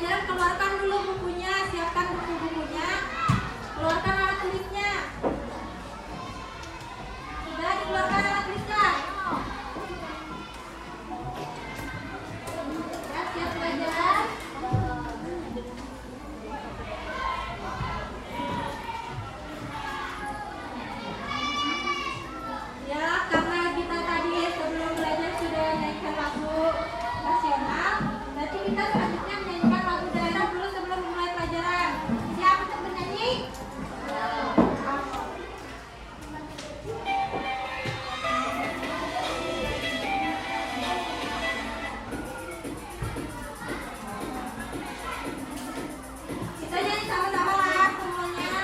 pelajaran, keluarkan dulu bukunya, siapkan buku-bukunya, keluarkan alat tulisnya. Sudah dikeluarkan alat tulisnya? Siap belajar. Ya, karena kita tadi sebelum belajar sudah nyanyikan lagu nasional, berarti kita selanjutnya menyanyikan lagu daerah dulu sebelum memulai pelajaran. Siap untuk bernyanyi? Kita nyanyi sama-sama lah semuanya.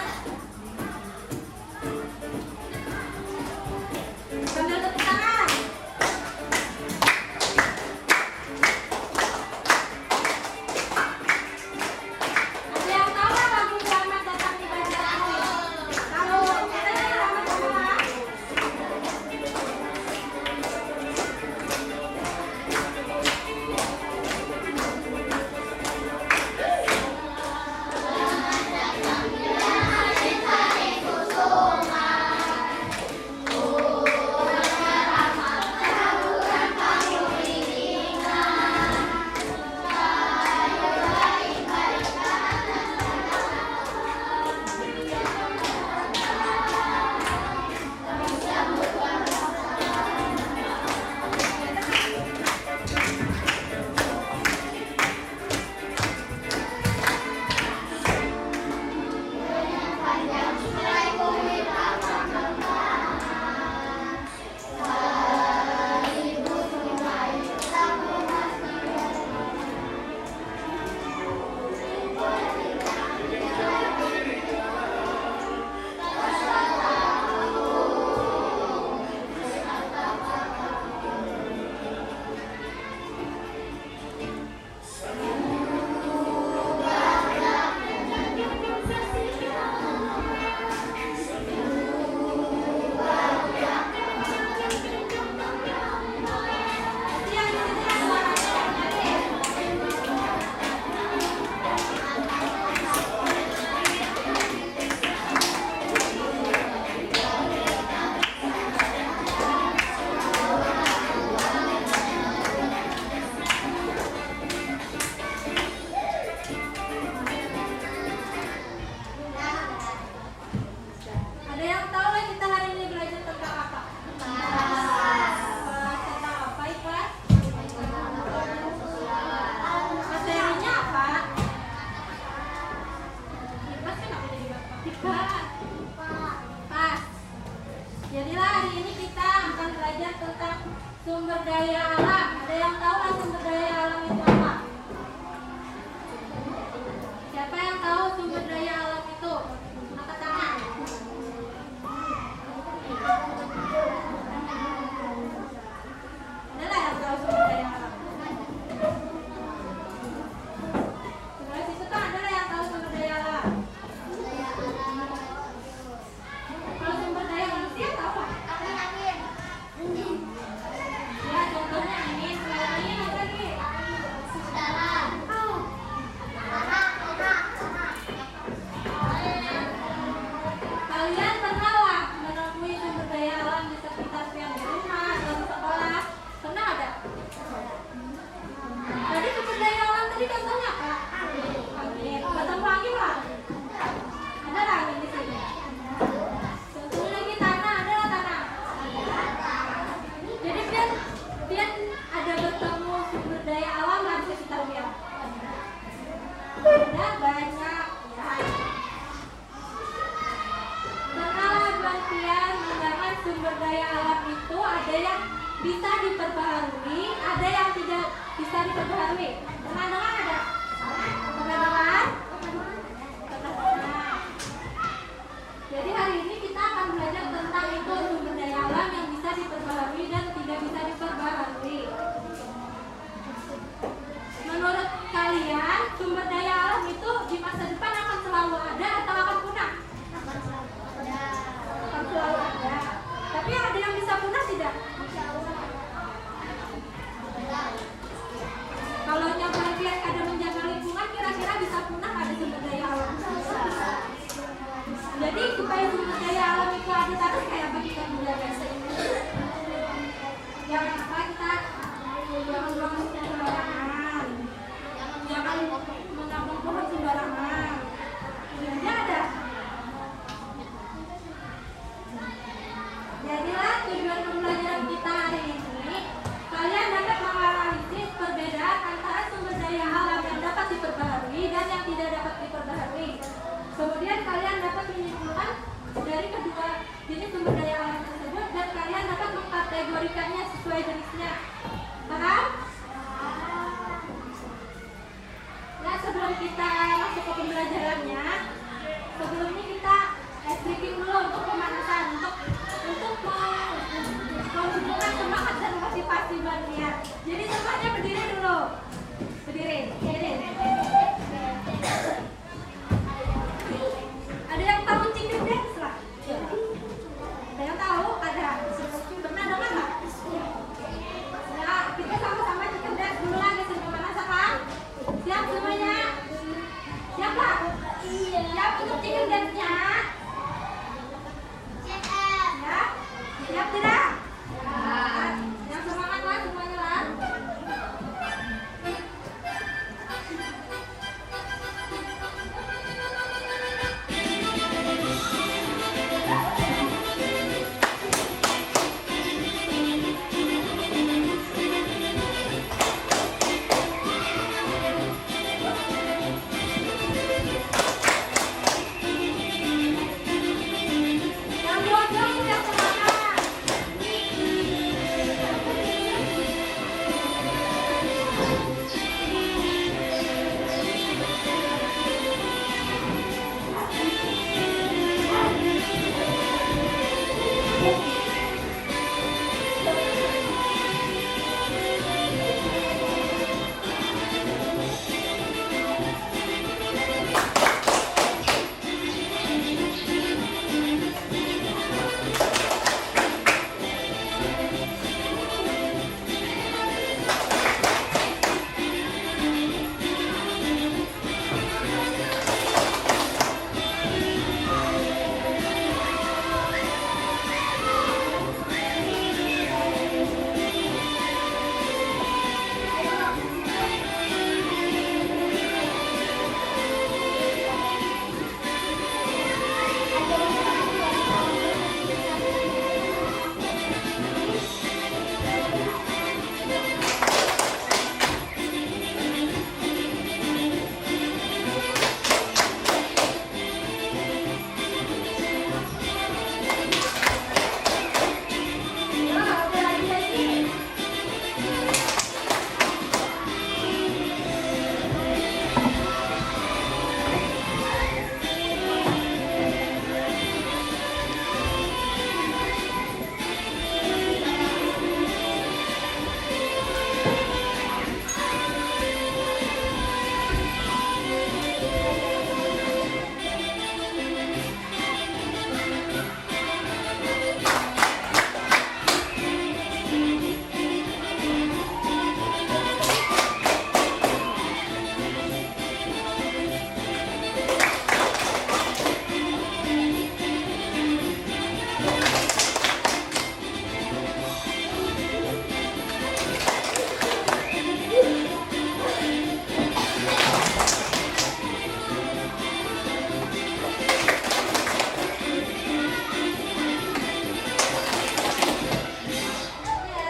Sambil tepuk tangan. Ada yang tahu nggak lagu Selamat Datang di Banjarmasin? Tahu? Kita nyanyi sama-sama. Ada yang tahu nggak kita hari ini belajar tentang apa? Tentang apa, Ikhlas? Materinya apa? Ikhlas kan apa jadi matematika? Pas. Jadilah hari ini kita akan belajar tentang sumber daya alam. Ada yang tahu nggak sumber daya alam itu apa? Siapa yang tahu sumber daya alam itu? Angkat tangan. Adalah yang tahu sumber daya alam. Sebelah situ tuh adalah yang tahu sumber daya alam. Kalau sumber daya manusia tahu apa? Ya, contohnya angin. Selain angin apa lagi? Oh. Kalian pernah lah menemui sumber daya alam di sekitar yang di rumah, dalam sekolah? Pernah ada? Tadi sumber daya alam tadi contohnya apa? Angin. Batang angin lah. Ada lah angin di sini. Contohnya lagi tanah, ada lah tanah. Jadi biar ada bertemu sumber daya alam lah di sekitar dia. Ada banyak. Pernah Bastian mengatakan sumber daya alam itu ada yang bisa diperbaharui, ada yang tidak bisa diperbaharui. Pernah dengar ada? Pernah dengar? Pernah dengar. Jadi hari ini kita akan belajar tentang itu sumber daya alam yang bisa diperbaharui dan tidak bisa diperbaharui. Menurut kalian sumber daya alam itu di masa depan akan selalu ada atau akan punah? Akan selalu ada. Tapi ada yang bisa punah tidak? Kalau yang bagian ada menjaga lingkungan kira-kira Jangan buang sembarangan. Jangan menabang pohon sembarangan. Ya ada. Jadilah tujuan pembelajaran kita hari ini, kalian dapat menganalisis perbedaan antara sumber daya alam yang dapat diperbaharui dan yang tidak dapat diperbaharui. Kemudian kalian dapat menyimpulkan dari kedua jenis sumber daya alam tersebut dan kalian dapat mengkategorikannya sesuai jenisnya. Paham? Nah, sebelum kita masuk ke pembelajarannya, sebelumnya kita breaking dulu untuk pemanasan, untuk menumbuhkan semangat dan motivasi buatnya. Jadi semuanya berdiri dulu. Berdiri. Ada yang tahu chicken dance lah? Ada yang tahu? Ada. Pernah dengar nggak? Nah, kita sama-sama chicken dance dulu lagi sebelum pemanasan, kan? Siap semuanya? Siap lah? Siap untuk chicken dance-nya? Ya? Siap tidak? Yang semangat lah semuanya lah. Yang dua-dua yang semangat. Ada lagi.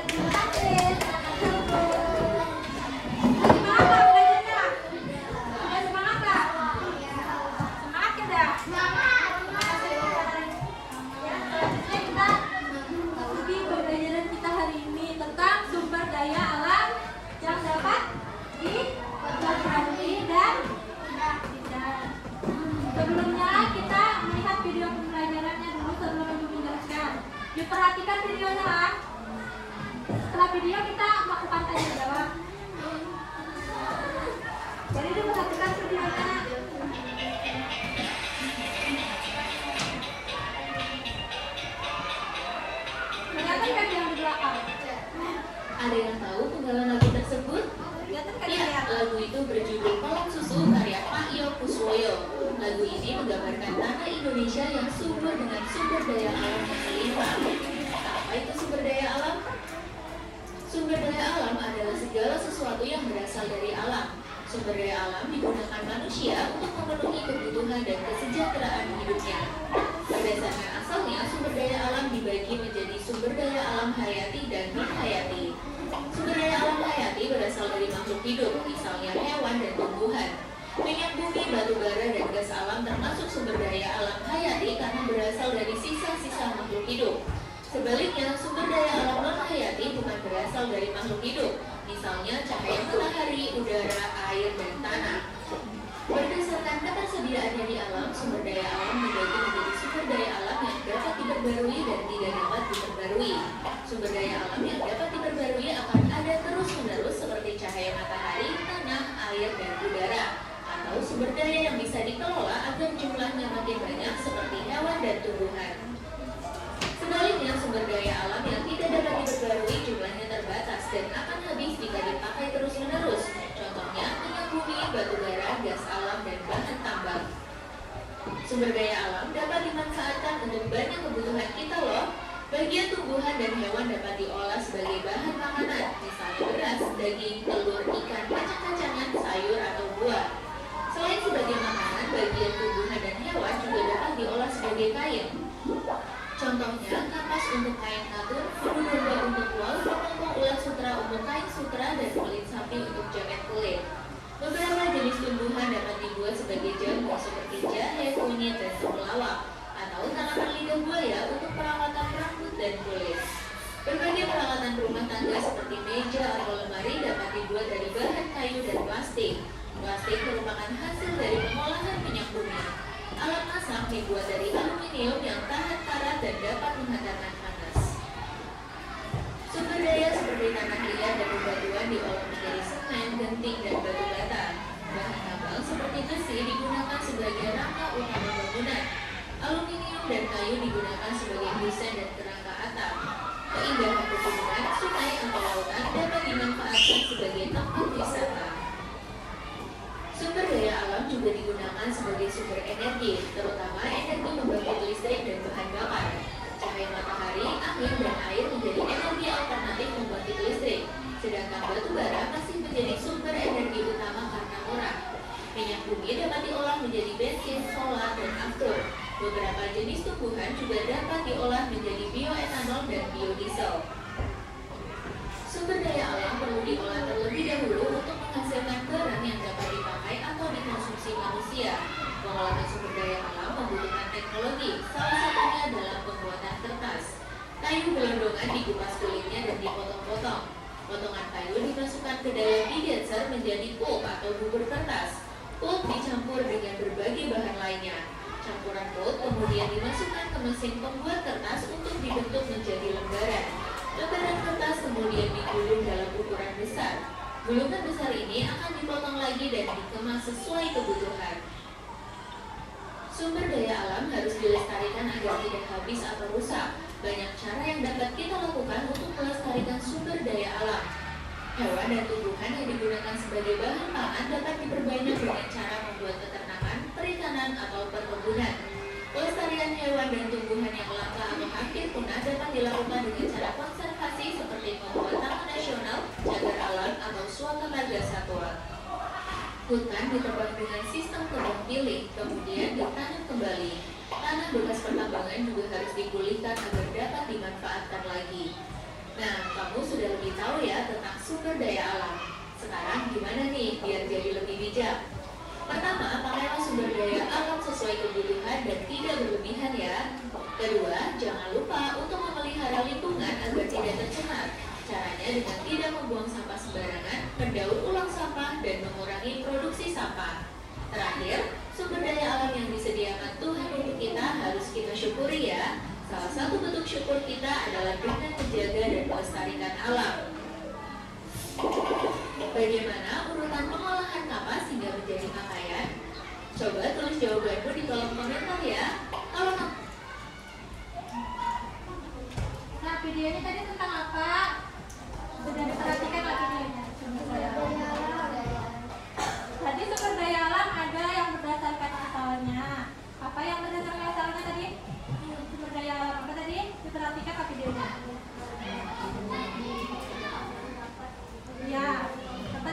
Terima kasih. Semangat nggak belajarnya? Udah semangat nggak? Semangat ya dah? Semangat. Ya, selanjutnya kita masuki pembelajaran kita hari ini tentang sumber daya alam yang dapat diperbaharui dan tidak. Sebelumnya kita melihat video pembelajarannya dulu sebelum Ibu menjelaskan. Diperhatikan videonya lah. Setelah video kita melakukan tanya jawab. Jadi diperhatikan videonya. Kelihatan kan yang di belakang? Ada yang tahu penggalan lagu tersebut? Kelihatan kan Ya, ya? lagu itu berjudul Kolong Susu karya Pak Iyo Kuswoyo. Lagu ini menggambarkan tanah Indonesia yang subur dengan sumber daya alam yang melimpah. Apa itu sumber daya alam? Sumber daya alam adalah segala sesuatu yang berasal dari alam. Sumber daya alam digunakan manusia untuk memenuhi kebutuhan dan kesejahteraan hidupnya. Berdasarkan asalnya, sumber daya alam dibagi menjadi sumber daya alam hayati dan non-hayati. Sumber daya alam hayati berasal dari makhluk hidup, misalnya hewan dan tumbuhan. Minyak bumi, batu bara, dan gas alam termasuk sumber daya alam hayati karena berasal dari sisa-sisa makhluk hidup. Sebaliknya, sumber daya alam non-hayati bukan berasal dari makhluk hidup, misalnya cahaya matahari, udara, air, dan tanah. Berdasarkan ketersediaan dari alam, sumber daya alam dibagi menjadi sumber daya alam yang dapat diperbarui dan tidak dapat diperbarui. Sumber daya alam yang dapat diperbarui akan ada terus-menerus seperti cahaya matahari, tanah, air, dan udara. Atau sumber daya yang bisa dikelola agar jumlahnya makin banyak seperti hewan dan tumbuhan. Sebaliknya, sumber daya alam yang tidak dapat diperbarui jumlahnya terbatas dan akan habis jika dipakai terus-menerus. Contohnya, minyak bumi, batu bara, gas alam, dan bahan tambang. Sumber daya alam dapat dimanfaatkan untuk banyak kebutuhan kita loh. Bagian tumbuhan dan hewan dapat diolah sebagai bahan makanan, misalnya beras, daging, telur, ikan, kacang-kacangan, sayur, atau buah. Selain sebagai makanan, bagian tumbuhan dan hewan juga dapat diolah sebagai kain. Contohnya, kapas untuk kain katun, kudu domba untuk wol, kelompok ulat sutra untuk kain sutra, dan kulit sapi untuk jaket kulit. Beberapa jenis tumbuhan dapat dibuat sebagai jamu seperti jahe, kunyit, dan temulawak, atau tanaman lidah buaya untuk perawatan rambut dan kulit. Berbagai peralatan rumah tangga seperti meja atau lemari dapat dibuat dari bahan kayu dan plastik. Plastik merupakan hasil dari pengolahan minyak bumi. Alat masak dibuat dari aluminium yang tahan karat dan dapat menghantarkan panas. Sumber daya seperti tanah liat dan bebatuan diolah menjadi semen, genting, dan batu bata. Bahan tambang seperti besi digunakan sebagai rangka utama bangunan. Aluminium dan kayu digunakan sebagai busa dan kerangka atap. Keindahan pegunungan, sungai, atau lautan dapat dimanfaatkan sebagai tempat wisata. Sumber daya alam juga digunakan sebagai sumber energi, terutama energi pembangkit listrik dan bahan bakar. Cahaya matahari, angin, dan air menjadi energi alternatif pembangkit listrik, sedangkan batu bara masih menjadi sumber energi utama karena murah. Minyak bumi dapat diolah menjadi bensin, solar, dan aftur. Beberapa jenis tumbuhan juga dapat diolah menjadi bioetanol dan biodiesel. Sumber daya alam perlu diolah terlebih dahulu untuk menghasilkan barang yang dapat dipakai atau dikonsumsi manusia. Pengolahan sumber daya alam membutuhkan teknologi, salah satunya dalam pembuatan kertas. Kayu gelondongan dikupas kulitnya dan dipotong-potong. Potongan kayu dimasukkan ke dalam degancer menjadi pulp atau bubur kertas. Pulp dicampur dengan berbagai bahan lainnya. Campuran pulp kemudian dimasukkan ke mesin pembuat kertas untuk dibentuk menjadi lembaran. Lembaran kertas kemudian digulung dalam ukuran besar. Gulungan besar ini akan dipotong lagi dan dikemas sesuai kebutuhan. Sumber daya alam harus dilestarikan agar tidak habis atau rusak. Banyak cara yang dapat kita lakukan untuk melestarikan sumber daya alam. Hewan dan tumbuhan yang digunakan sebagai bahan pangan dapat diperbanyak dengan cara membuat peternakan, perikanan, atau perkebunan. Pelestarian hewan dan tumbuhan yang langka atau hampir punah dapat dilakukan dengan cara konservasi seperti membuat taman nasional, cagar alam, atau suaka marga satwa. Hutan ditebang dengan sistem tebang pilih, kemudian ditanam kembali. Tanah bekas pertambangan juga harus dipulihkan agar dapat dimanfaatkan lagi. Nah, kamu sudah lebih tahu ya tentang sumber daya alam. Sekarang gimana nih biar jadi lebih bijak? Pertama, pakailah sumber daya alam sesuai kebutuhan dan tidak berlebihan ya. Kedua, jangan lupa untuk memelihara lingkungan agar tidak tercemar. Caranya dengan tidak membuang sampah sembarangan, mendaur ulang sampah, dan mengurangi produksi sampah. Terakhir, sumber daya alam yang disediakan Tuhan untuk kita harus kita syukuri ya. Salah satu bentuk syukur kita adalah dengan menjaga dan melestarikan alam. Bagaimana urutan pengolahan kapas hingga menjadi pakaian? Coba tulis jawabanmu di kolom komentar ya. Kalau Nah, videonya tadi tentang apa? Sudah diperhatikan lagi videonya. Tadi sumber daya alam ada yang berdasarkan asalnya. Apa yang berdasarkan asalnya tadi? Sumber daya alam apa tadi? Diperhatikan ke videonya. Ya, apa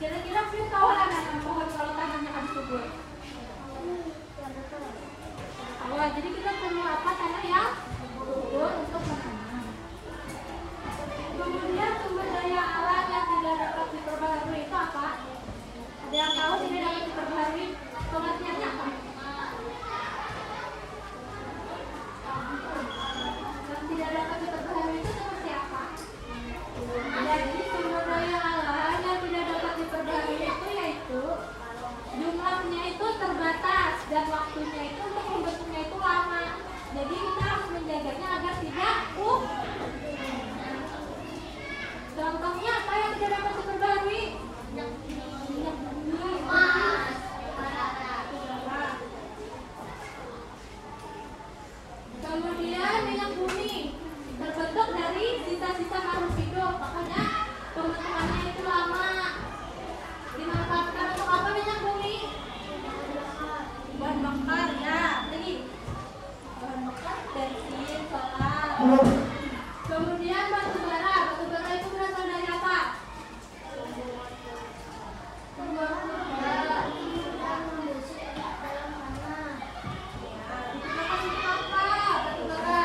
Kira-kira View tahu nggak nanam pohon kalau tanahnya kan subur? Awal, jadi kita perlu apa? Tanah yang subur untuk menanam. Kemudian sumber daya alam yang tidak dapat diperbaharui itu apa? Ada yang tahu tidak dapat diperbaharui? Pengertiannya apa? Yang tidak dapat diperbaharui itu seperti apa? Jadi sumber daya alam yang tidak dapat diperbaharui itu yaitu jumlahnya itu terbatas dan waktunya itu untuk membentuknya itu lama. Jadi kita harus menjaganya agar tidak contohnya apa yang tidak dapat diperbaharui? Minyak bumi, kemudian minyak bumi terbentuk dari sisa-sisa makhluk hidup, makanya pembentukannya itu lama. Dimanfaatkan untuk apa minyak bumi? Bahan bakar ya, jadi bahan bakar bensin, solar. Kemudian batu bara itu berasal dari apa? Batu bara. Digunakan untuk apa batu bara?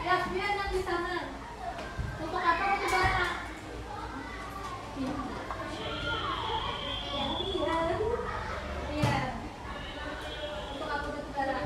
Ya, biar yang di sana. Untuk apa batu bara? Iya. Untuk apa batu bara?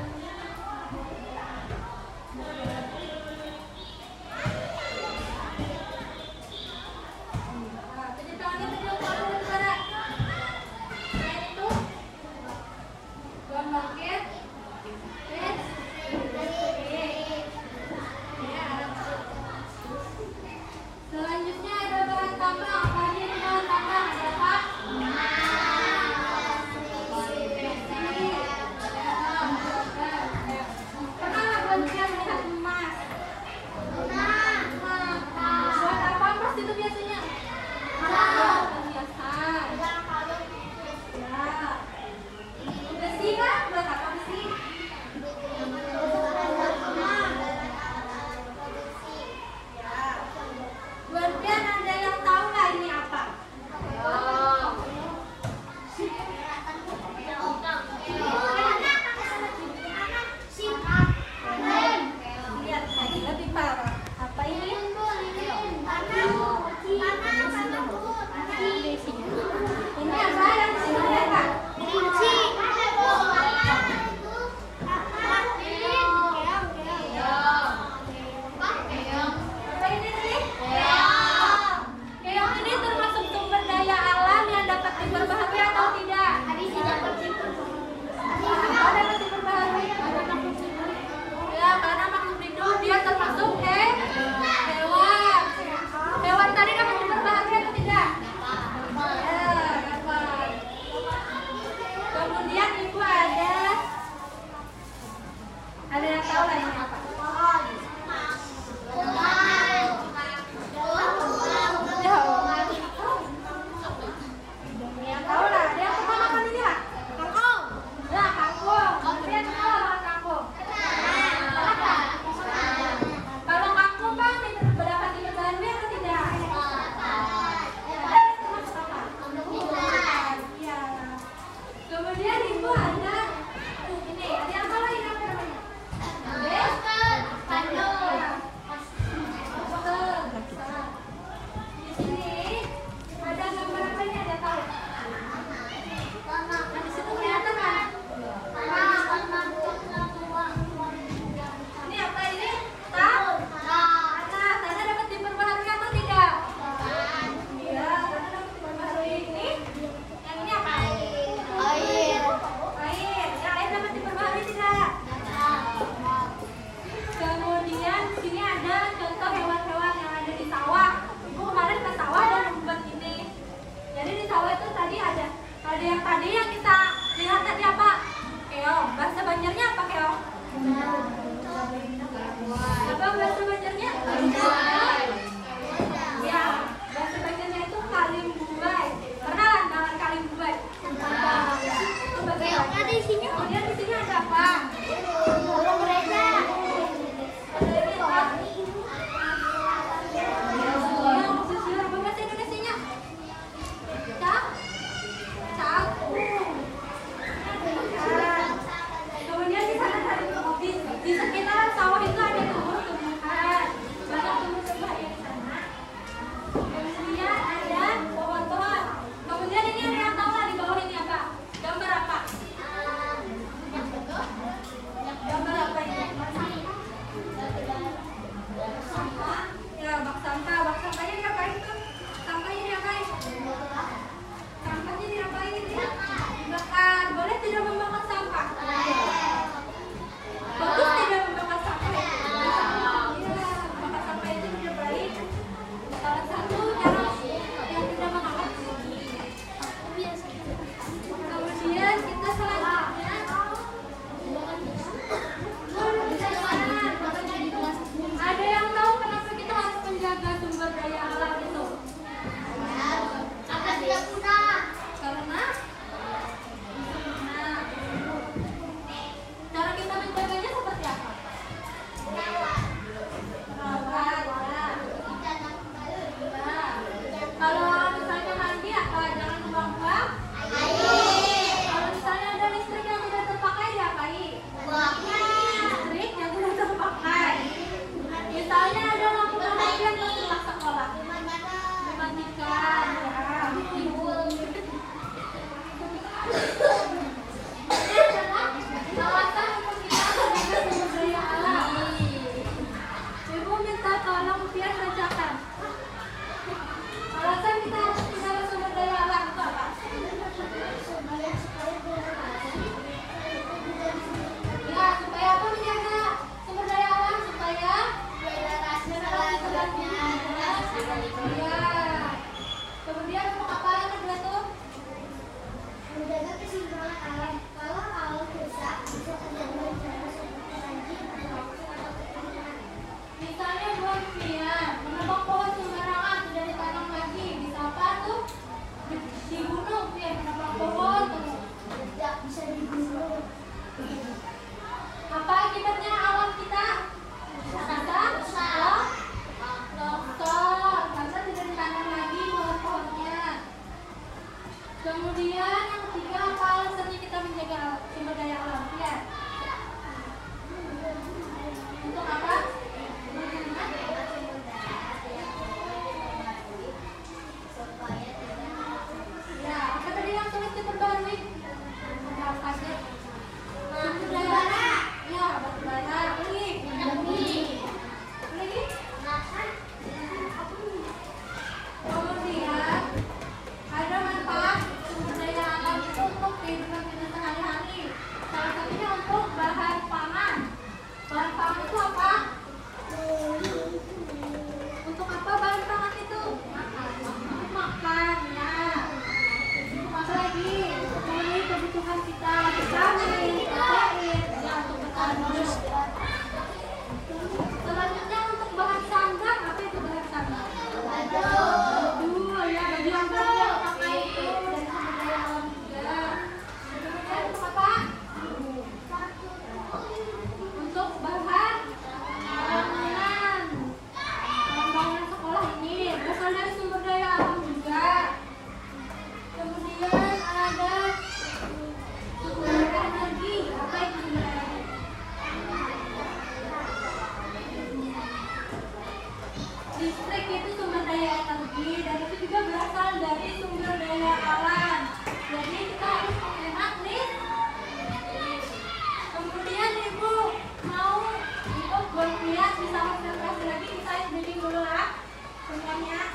Semuanya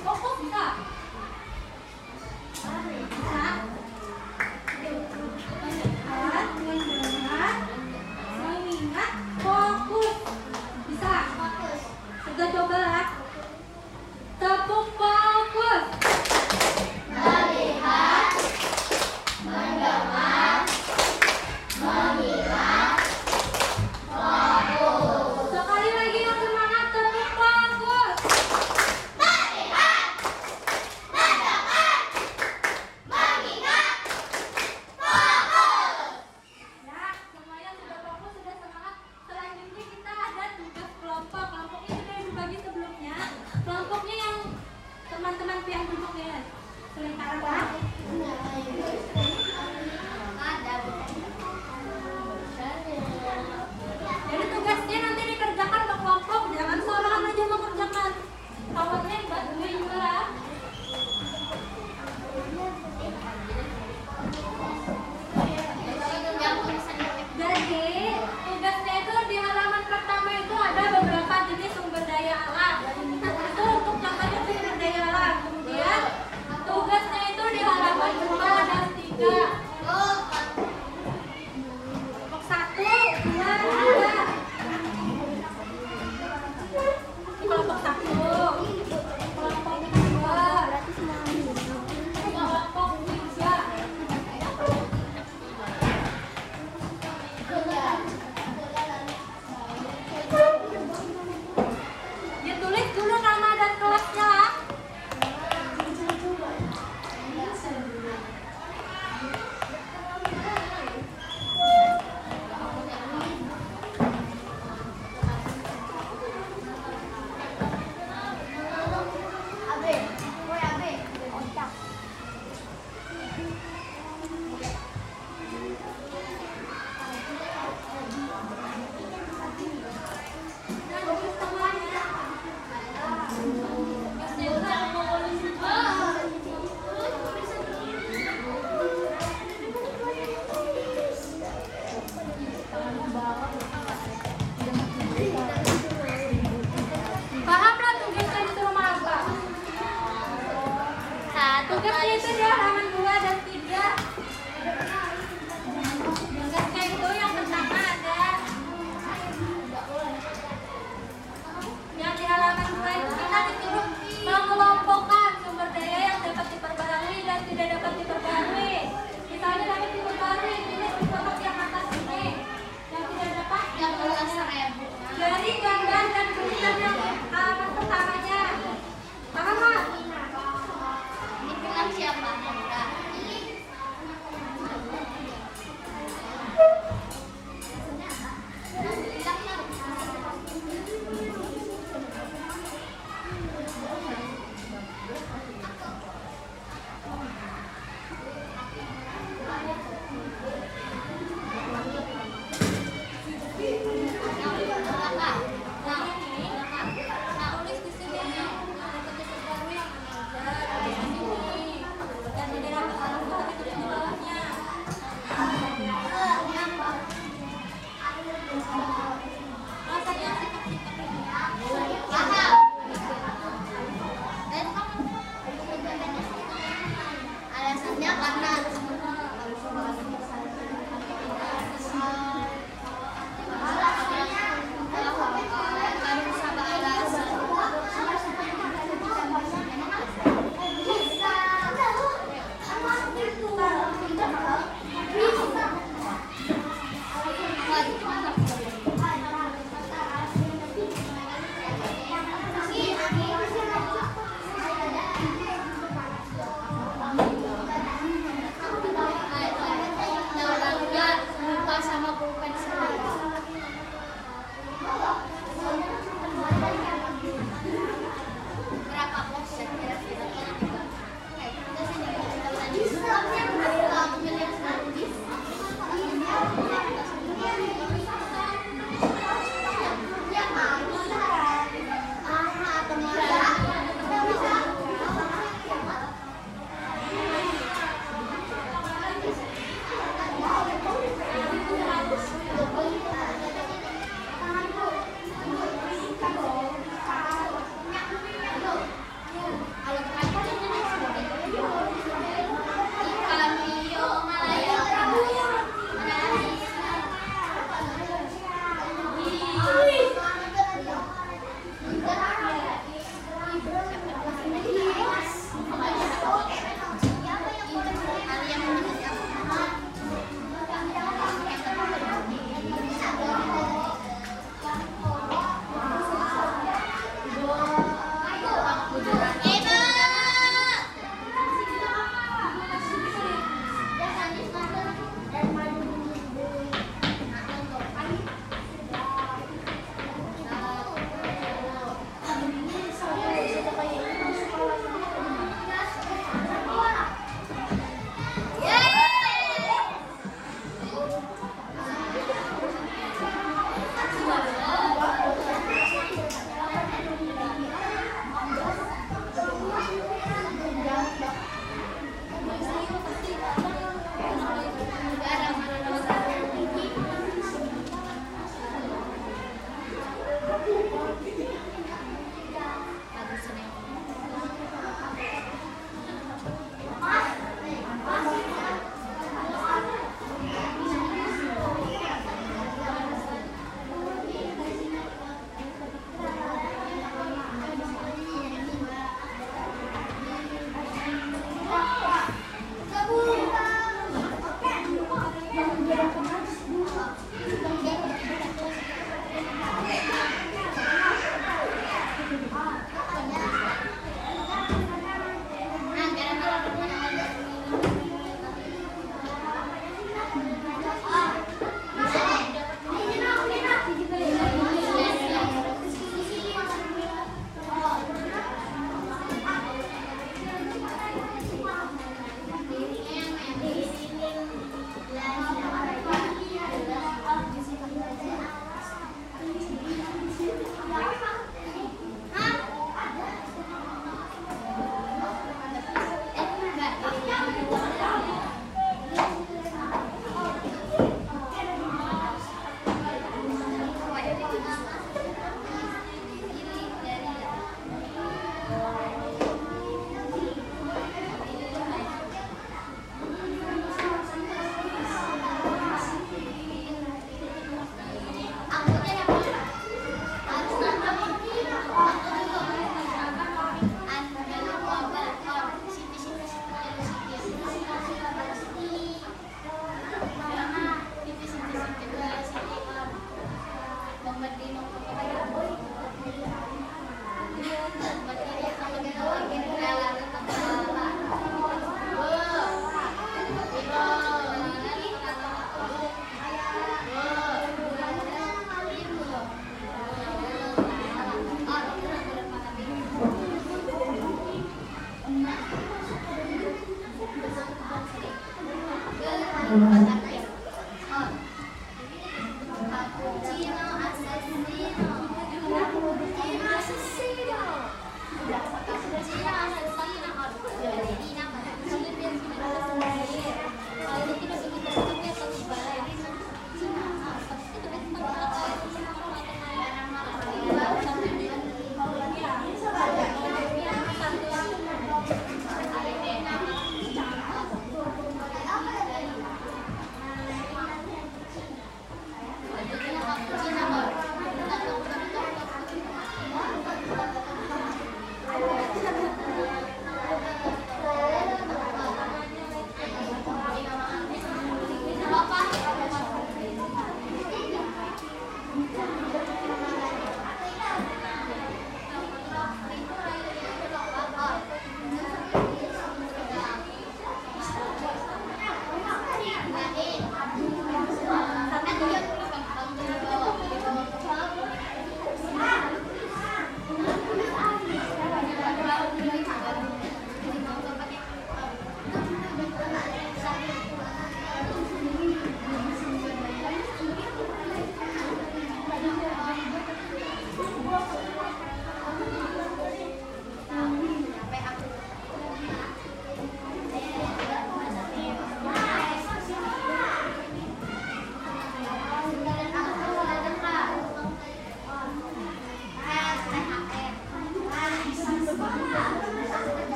fokus bisa. Bisa. Melihat, mendengar, mengingat, fokus. Bisa. Sudah coba lah. Tepuk fokus. Melihat, mendengar, mengingat, fokus. Sekali lagi yang semangat, tepuk fokus. Melihat, mendengar, mengingat, fokus. Ya, semuanya sudah fokus, sudah semangat. Selanjutnya kita ada tugas kelompok. Kelompoknya sudah dibagi sebelumnya. Kelompoknya yang teman-teman yang duduk ya. Selingkaran lah. Jadi tugasnya nanti dikerjakan berkelompok, jangan seorang aja mengerjakan. Kawannya bantuin juga. Jadi tugasnya itu di halaman pertama itu ada beberapa jenis sumber daya alam. Itu untuk contohnya sumber daya alam. Kemudian tugasnya itu di halaman 2 ada 3. Kelompok 1, 2, 3. Kelompok 1, kelompok 2, kelompok 3. Ditulis dulu nama dan kelasnya. Dan tulis semuanya. Pahamlah tugasnya disuruh apa? Tugasnya itu di halaman 2 dan 3. Tugasnya itu yang pertama ada yang di halaman 2 itu kita disuruh mengelompokkan sumber daya yang dapat diperbarui dan tidak dapat diperbarui. Misalnya dapat diperbarui, tulis di kotak yang atas ini. Yang tidak dapat dari gambar dan tulisan yang halaman pertamanya. Paham nggak? Siapa?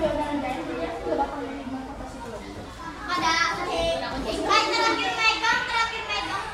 Ada kucing. Terakhir megang.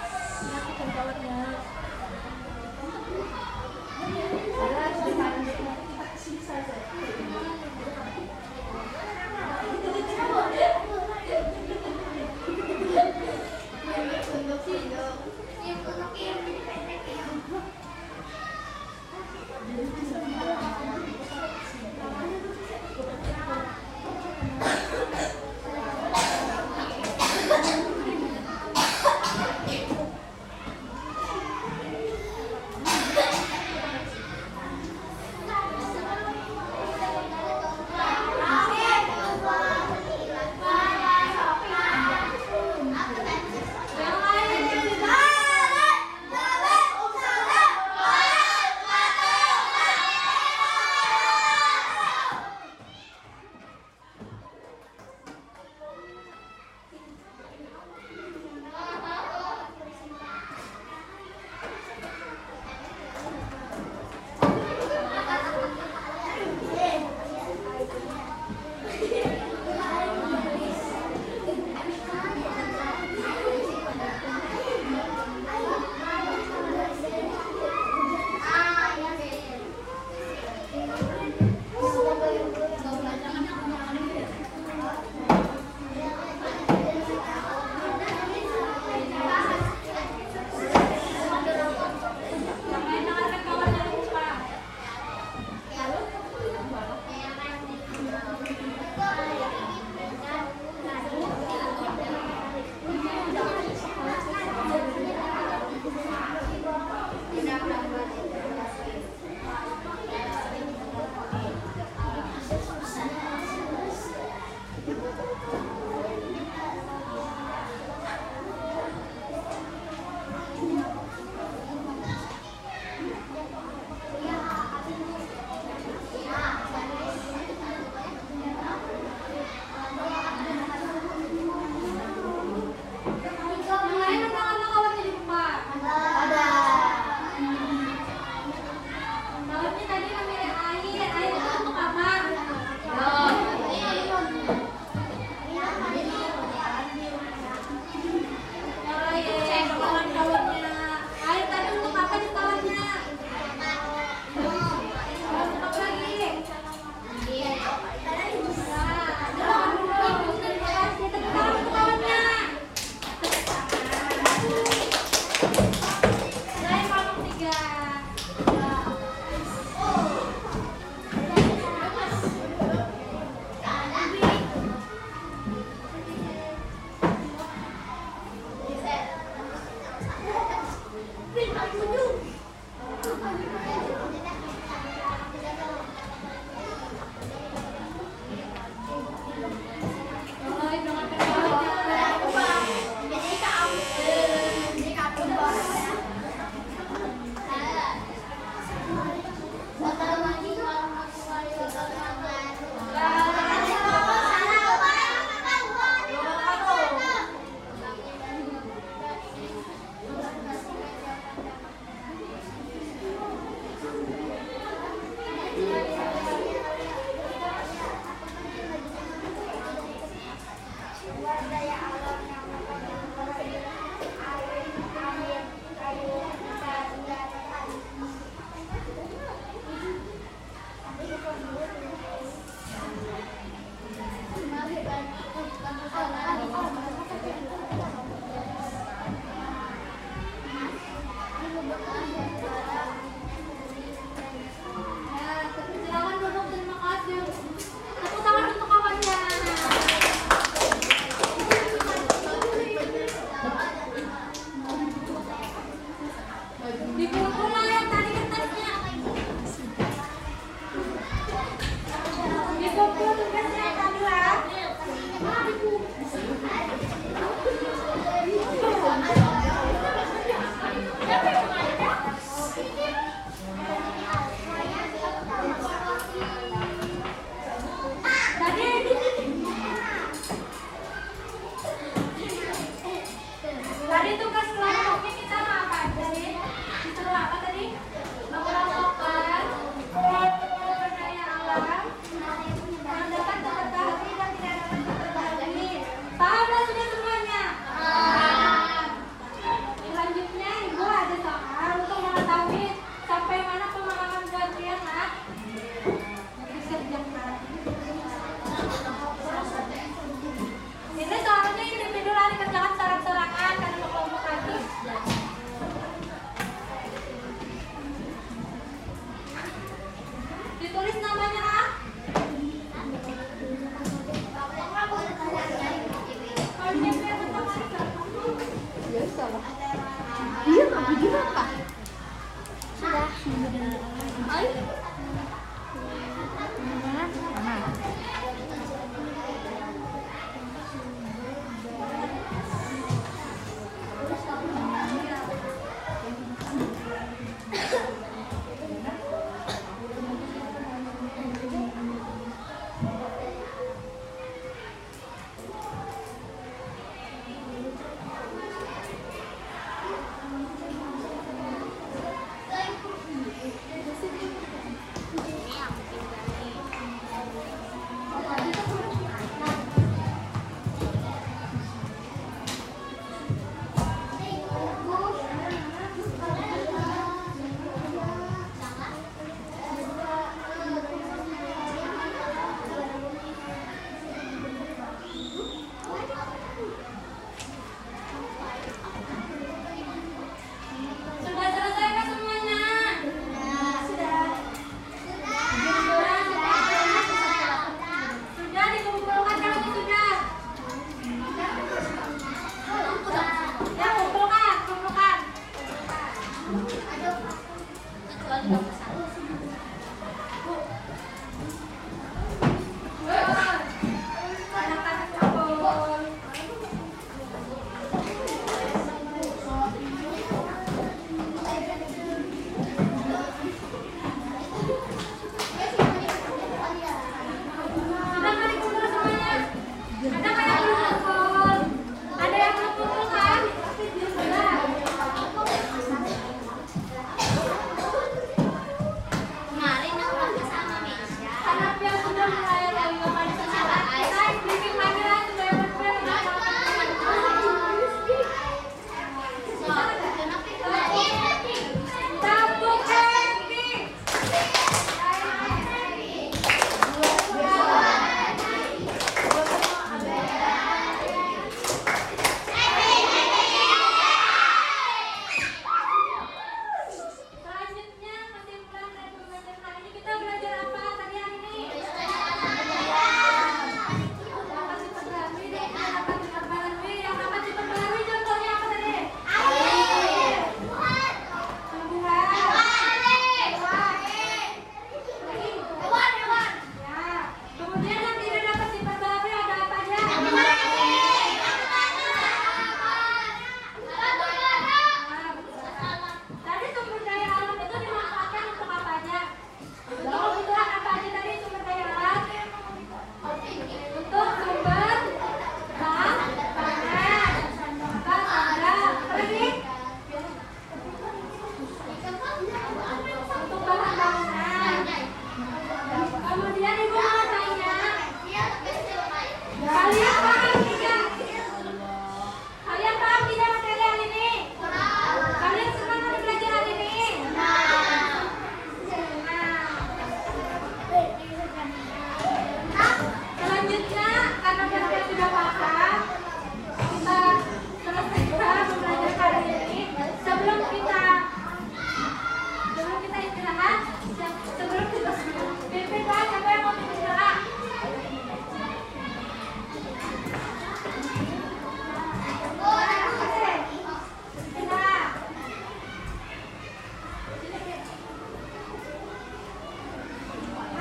Selanjutnya, karena mereka sudah paham, kita selesaikan membelajar hari ini. Sebelum kita istirahat, sebelum kita pimpin Pak, siapa yang mau pimpin doa?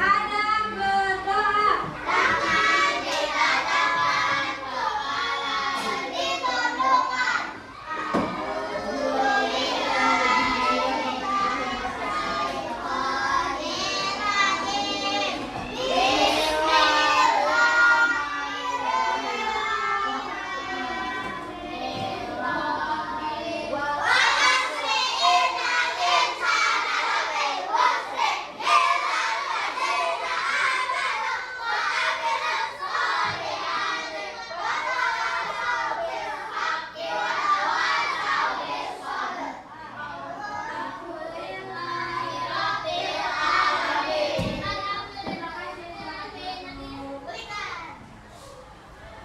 Anak berdoa.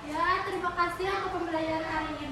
Ya, terima kasih untuk pembelajaran hari ini.